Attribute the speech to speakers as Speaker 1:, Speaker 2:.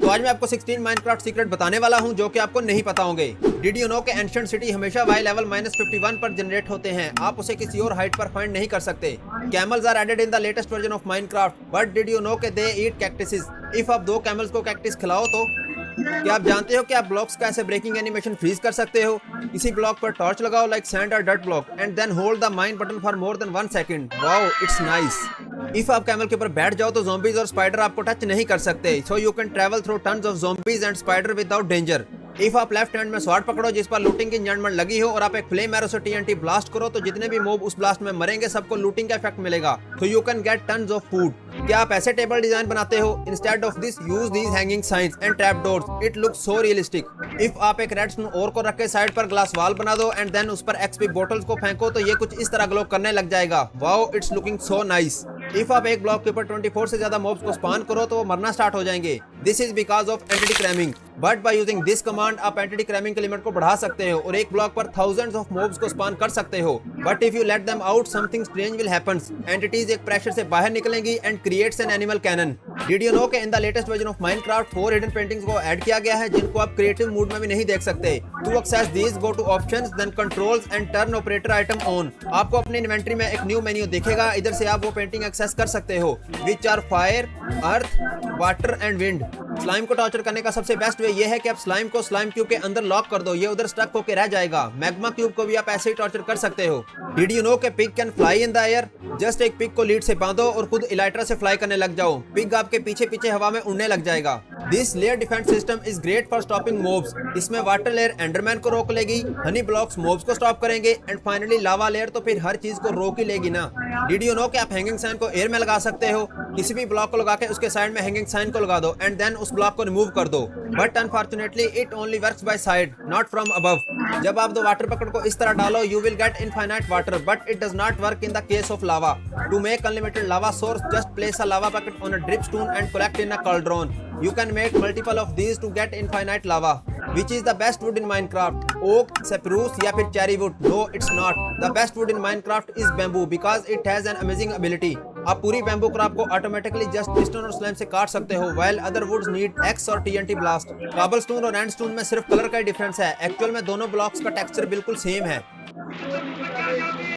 Speaker 1: तो आज मैं आपको 16 माइनक्राफ्ट सीक्रेट बताने वाला हूं जो कि आपको नहीं पता होंगे। डिड यू नो के एंशिएंट सिटी हमेशा वाई लेवल -51 पर जनरेट होते हैं, आप उसे किसी और हाइट पर फाइंड नहीं कर सकते। Camels are added in the latest version of Minecraft, but did you know के दे ईट कैक्टसेस। इफ आप 2 कैमल्स को कैक्टस खिलाओ तो क्या आप जानते हो कि आप ब्लॉक्स का ऐसे ब्रेकिंग एनिमेशन फ्रीज कर सकते हो? किसी ब्लॉक पर टॉर्च लगाओ लाइक सैंड और dirt block and then hold the mine button for more than 1 second. Wow, it's nice. If आप कैमल के ऊपर बैठ जाओ तो ज़ॉम्बीज और स्पाइडर आपको टच नहीं कर सकते, so you can travel through tons of zombies and spider without danger. If आप लेफ्ट हैंड में स्वॉर्ड पकड़ो जिस पर लूटिंग की इंजॉयमेंट लगी हो और आप एक फ्लेम एरो से टीएनटी ब्लास्ट करो तो जितने भी मोब उस ब्लास्ट में मरेंगे सबको लूटिंग का इफेक्ट मिलेगा, तो you can get tons of food. क्या आप ऐसे टेबल डिजाइन बनाते हो? Instead of this use these hanging science and trap doors, it looks so realistic. If आप एक रेडस्टोन ओर को रख के साइड पर ग्लास वॉल बना दो एंड देन उस पर एक्सपी बोटल्स को फेंको तो ये कुछ इस तरह ग्लो करने लग जाएगा। Wow, it's looking so nice. If आप एक ब्लॉक के ऊपर 24 से ज्यादा मॉब्स को स्पॉन करो तो वो मरना स्टार्ट हो जाएंगे। This is because of entity cramming, but by using this command आप एंटिटी क्रैमिंग के लिमिट को बढ़ा सकते हो और एक ब्लॉक पर थाउजेंड्स ऑफ मॉब्स को स्पॉन कर सकते हो। But if you let them out something strange will happens. Entities एक प्रेशर से बाहर निकलेंगी and creates an animal cannon. Did you know के in the latest version of Minecraft 4 hidden paintings को ऐड किया गया है जिनको आप क्रिएटिव मूड में भी नहीं देख सकते। To access these go to options then controls and turn operator item on. आपको अपनी इन्वेंटरी में एक न्यू मेन्यू दिखेगा, इधर से आप वो पेंटिंग एक्सेस कर सकते हो, which are fire, earth, water and wind. Slime को टॉर्चर करने का सबसे बेस्ट वे ये है कि आप स्लाइम को स्लाइम क्यूब के अंदर लॉक कर दो, ये उधर स्टक होकर रह जाएगा। मैग्मा क्यूब को भी आप ऐसे ही टॉर्चर कर सकते हो। डिड यू नो के pig can fly in the air? Just एक पिग को लीड से बांधो और खुद इलाइट्रा से फ्लाई करने लग जाओ, पिग आपके पीछे पीछे हवा में उड़ने लग जाएगा। This layer defence system is great for stopping mobs. इसमें वाटर लेयर एंडरमैन को रोक लेगी, हनी ब्लॉक्स मोब्स को स्टॉप करेंगे एंड फाइनली लावा लेयर तो फिर हर चीज को रोक ही लेगी ना। डिड यू नो कि आप हैंगिंग साइन को एयर में लगा सकते हो? किसी भी ब्लॉक को लगा के उसके साइड में हैंगिंग साइन को लगा दो एंड देन उस ब्लॉक को रिमूव कर दो, but unfortunately it only works by side not from above. जब आप 2 वाटर बकेट को इस तरह डालो you will get infinite water, but it does not work in the case of lava. To make unlimited lava source, just place a lava bucket on a dripstone and collect in a cauldron. You can make multiple of these to get infinite lava. Which is the best wood in Minecraft? Oak, spruce या फिर cherry wood? No, it's not. The best wood in Minecraft is bamboo because it has an amazing ability. आप पूरी bamboo crop को automatically just piston और slam से काट सकते हो, while other woods need X और TNT blast. काबलस्टोन और एंडस्टोन में सिर्फ कलर का ही डिफरेंस है, एक्चुअल में दोनों ब्लॉक्स का टेक्सचर बिल्कुल सेम है।